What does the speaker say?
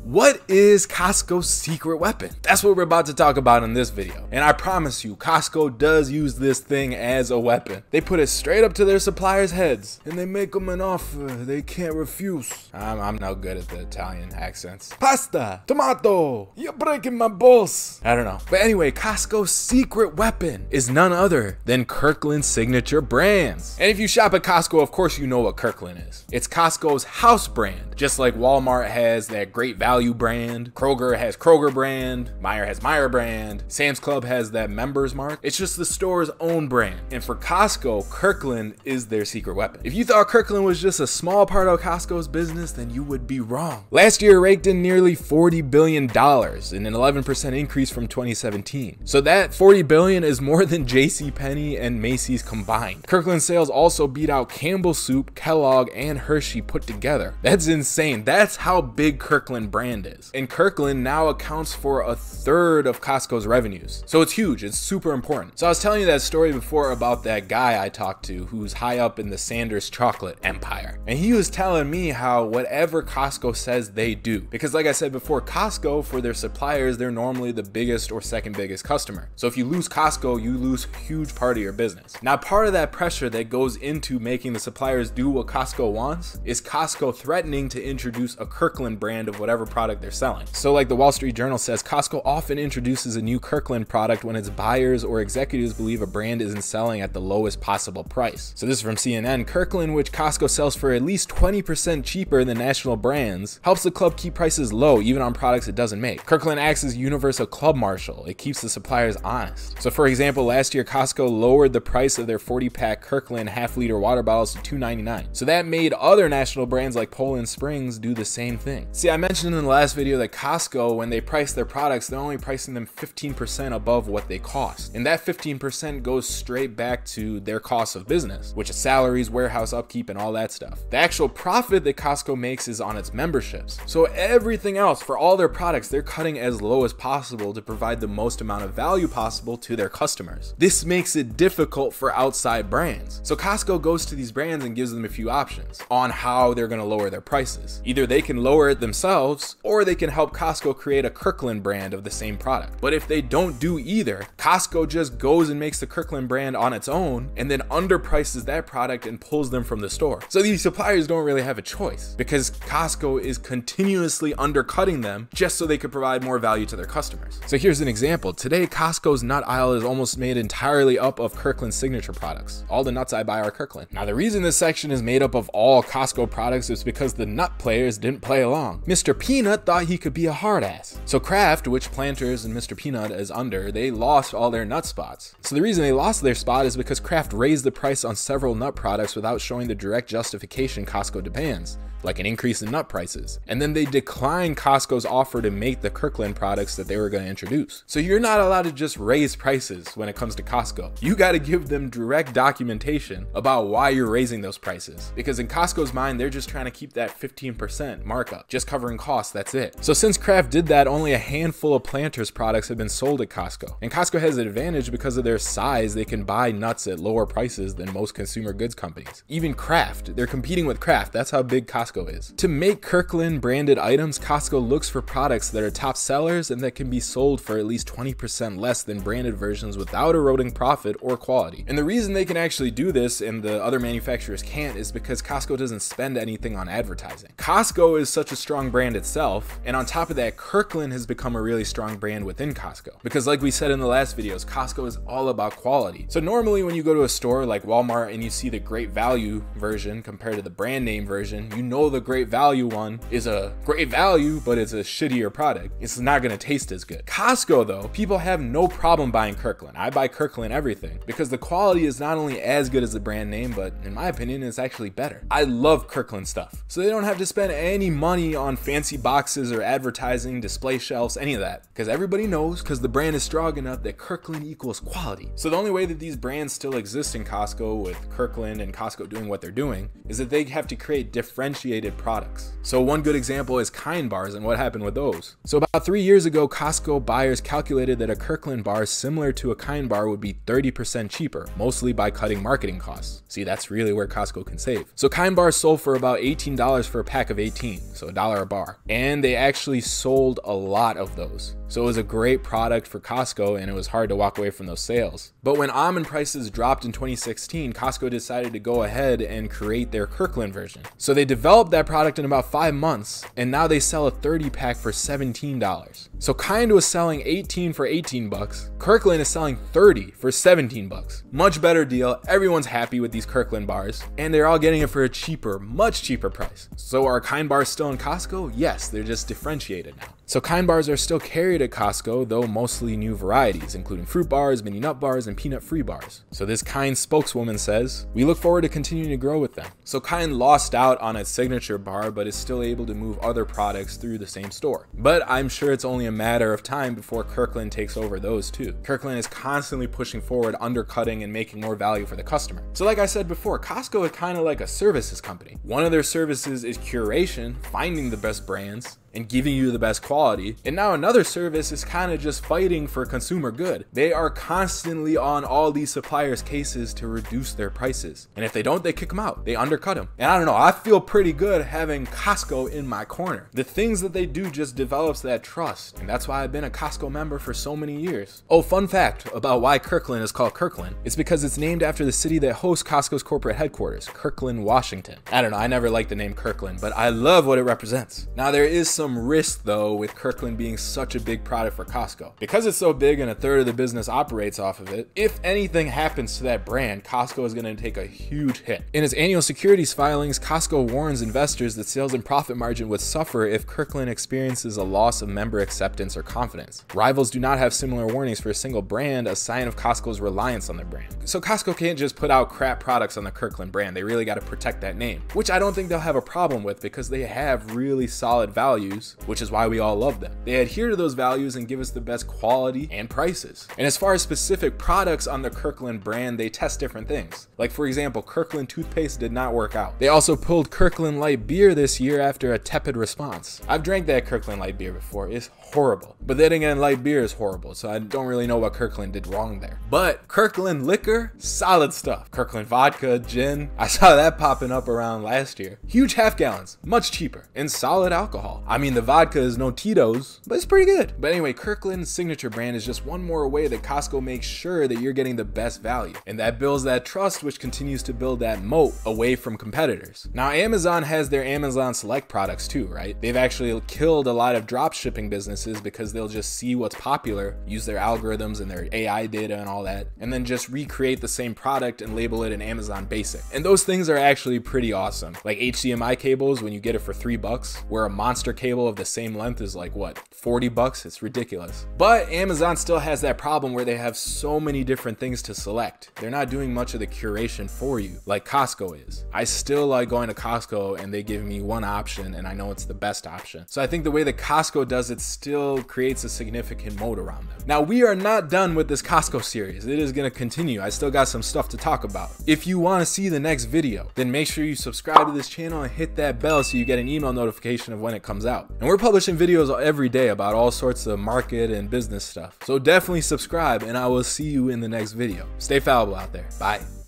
What is Costco's secret weapon? That's what we're about to talk about in this video. And I promise you, Costco does use this thing as a weapon. They put it straight up to their suppliers' heads and they make them an offer they can't refuse. I'm no good at the Italian accents. Pasta, tomato, you're breaking my balls. I don't know. But anyway, Costco's secret weapon is none other than Kirkland's signature brands. And if you shop at Costco, of course you know what Kirkland is. It's Costco's house brand. Just like Walmart has that great value brand, Kroger has Kroger brand, Meijer has Meijer brand, Sam's Club has that members mark. It's just the store's own brand. And for Costco, Kirkland is their secret weapon. If you thought Kirkland was just a small part of Costco's business, then you would be wrong. Last year, it raked in nearly $40 billion, an 11% increase from 2017. So that $40 billion is more than JCPenney and Macy's combined. Kirkland sales also beat out Campbell's Soup, Kellogg, and Hershey put together. That's insane. That's how big Kirkland brand is. And Kirkland now accounts for a third of Costco's revenues. So it's huge. It's super important. So I was telling you that story before about that guy I talked to who's high up in the Sanders chocolate empire. And he was telling me how whatever Costco says they do. Because like I said before, Costco, for their suppliers, they're normally the biggest or second biggest customer. So if you lose Costco, you lose a huge part of your business. Now, part of that pressure that goes into making the suppliers do what Costco wants is Costco threatening to introduce a Kirkland brand of whatever product they're selling. So like the Wall Street Journal says, Costco often introduces a new Kirkland product when its buyers or executives believe a brand isn't selling at the lowest possible price. So this is from CNN. Kirkland, which Costco sells for at least 20% cheaper than national brands, helps the club keep prices low even on products it doesn't make. Kirkland acts as universal club marshal. It keeps the suppliers honest. So for example, last year Costco lowered the price of their 40-pack Kirkland half-liter water bottles to $2.99. So that made other national brands like Poland Springs do the same thing. See, I mentioned in the last video that Costco, when they price their products, they're only pricing them 15% above what they cost. And that 15% goes straight back to their cost of business, which is salaries, warehouse upkeep, and all that stuff. The actual profit that Costco makes is on its memberships. So everything else, for all their products, they're cutting as low as possible to provide the most amount of value possible to their customers. This makes it difficult for outside brands. So Costco goes to these brands and gives them a few options on how they're going to lower their prices. Either they can lower it themselves, or they can help Costco create a Kirkland brand of the same product. But if they don't do either, Costco just goes and makes the Kirkland brand on its own and then underprices that product and pulls them from the store. So these suppliers don't really have a choice because Costco is continuously undercutting them just so they could provide more value to their customers. So here's an example. Today, Costco's nut aisle is almost made entirely up of Kirkland signature products. All the nuts I buy are Kirkland. Now, the reason this section is made up of all Costco products is because the nut players didn't play along. Mr. Peanut thought he could be a hard ass. So Kraft, which Planters and Mr. Peanut is under, they lost all their nut spots. So the reason they lost their spot is because Kraft raised the price on several nut products without showing the direct justification Costco demands, like an increase in nut prices. And then they declined Costco's offer to make the Kirkland products that they were going to introduce. So you're not allowed to just raise prices when it comes to Costco. You got to give them direct documentation about why you're raising those prices. Because in Costco's mind, they're just trying to keep that 15% markup, just covering costs, that's it. So since Kraft did that, only a handful of Planters products have been sold at Costco. And Costco has an advantage because of their size. They can buy nuts at lower prices than most consumer goods companies. Even Kraft, they're competing with Kraft. That's how big Costco is. To make Kirkland branded items, Costco looks for products that are top sellers and that can be sold for at least 20% less than branded versions without eroding profit or quality. And the reason they can actually do this and the other manufacturers can't is because Costco doesn't spend anything on advertising. Costco is such a strong brand itself, and on top of that, Kirkland has become a really strong brand within Costco. Because like we said in the last videos, Costco is all about quality. So normally when you go to a store like Walmart and you see the great value version compared to the brand name version, you know the great value one is a great value, but it's a shittier product. It's not going to taste as good. Costco though, people have no problem buying Kirkland. I buy Kirkland everything because the quality is not only as good as the brand name, but in my opinion, it's actually better. I love Kirkland stuff. So they don't have to spend any money on fancy boxes or advertising, display shelves, any of that. Because everybody knows, because the brand is strong enough, that Kirkland equals quality. So the only way that these brands still exist in Costco, with Kirkland and Costco doing what they're doing, is that they have to create differentiated products. So one good example is Kind bars and what happened with those. So about 3 years ago, Costco buyers calculated that a Kirkland bar similar to a Kind bar would be 30% cheaper, mostly by cutting marketing costs. See, that's really where Costco can save. So Kind bars sold for about $18 for a pack of 18, so $1 a bar. and they actually sold a lot of those. So it was a great product for Costco, and it was hard to walk away from those sales. But when almond prices dropped in 2016, Costco decided to go ahead and create their Kirkland version. So they developed that product in about 5 months, and now they sell a 30 pack for $17. So Kind was selling 18 for 18 bucks. Kirkland is selling 30 for 17 bucks. Much better deal. Everyone's happy with these Kirkland bars, and they're all getting it for a cheaper, much cheaper price. So are Kind bars still in Costco? Yes, they're just differentiated now. So Kind bars are still carried at Costco, though mostly new varieties, including fruit bars, mini nut bars, and peanut-free bars. So this Kind spokeswoman says, "We look forward to continuing to grow with them." So Kind lost out on its signature bar, but is still able to move other products through the same store. But I'm sure it's only a matter of time before Kirkland takes over those too. Kirkland is constantly pushing forward, undercutting, and making more value for the customer. So like I said before, Costco is kind of like a services company. One of their services is curation, finding the best brands and giving you the best quality. And now another service is kind of just fighting for consumer good. They are constantly on all these suppliers' cases to reduce their prices. And if they don't, they kick them out. They undercut them. And I don't know, I feel pretty good having Costco in my corner. The things that they do just develops that trust. And that's why I've been a Costco member for so many years. Oh, fun fact about why Kirkland is called Kirkland. It's because it's named after the city that hosts Costco's corporate headquarters, Kirkland, Washington. I don't know, I never liked the name Kirkland, but I love what it represents. Now there is some risk though with Kirkland being such a big product for Costco. Because it's so big and a third of the business operates off of it, if anything happens to that brand, Costco is going to take a huge hit. In its annual securities filings, Costco warns investors that sales and profit margin would suffer if Kirkland experiences a loss of member acceptance or confidence. Rivals do not have similar warnings for a single brand, a sign of Costco's reliance on their brand. So Costco can't just put out crap products on the Kirkland brand. They really got to protect that name, which I don't think they'll have a problem with because they have really solid values, which is why we all love them. They adhere to those values and give us the best quality and prices. And as far as specific products on the Kirkland brand, they test different things. Like for example, Kirkland toothpaste did not work out. They also pulled Kirkland light beer this year after a tepid response. I've drank that Kirkland light beer before. It's horrible. But then again, light beer is horrible, so I don't really know what Kirkland did wrong there. But Kirkland liquor, solid stuff. Kirkland vodka, gin, I saw that popping up around last year. Huge half gallons, much cheaper, and solid alcohol. I mean, the vodka is no Tito's, but it's pretty good. But anyway, Kirkland's signature brand is just one more way that Costco makes sure that you're getting the best value. And that builds that trust, which continues to build that moat away from competitors. Now, Amazon has their Amazon Select products too, right? They've actually killed a lot of drop shipping businesses because they'll just see what's popular, use their algorithms and their AI data and all that, and then just recreate the same product and label it in Amazon Basic. And those things are actually pretty awesome. Like HDMI cables, when you get it for $3, where a monster cable of the same length is like what, 40 bucks? It's ridiculous. But Amazon still has that problem where they have so many different things to select. They're not doing much of the curation for you like Costco is. I still like going to Costco and they give me one option and I know it's the best option. So I think the way that Costco does it still creates a significant moat around them. Now, we are not done with this Costco series. It is going to continue. I still got some stuff to talk about. If you want to see the next video, then make sure you subscribe to this channel and hit that bell so you get an email notification of when it comes out. And we're publishing videos every day about all sorts of market and business stuff. So definitely subscribe and I will see you in the next video. Stay fallible out there. Bye.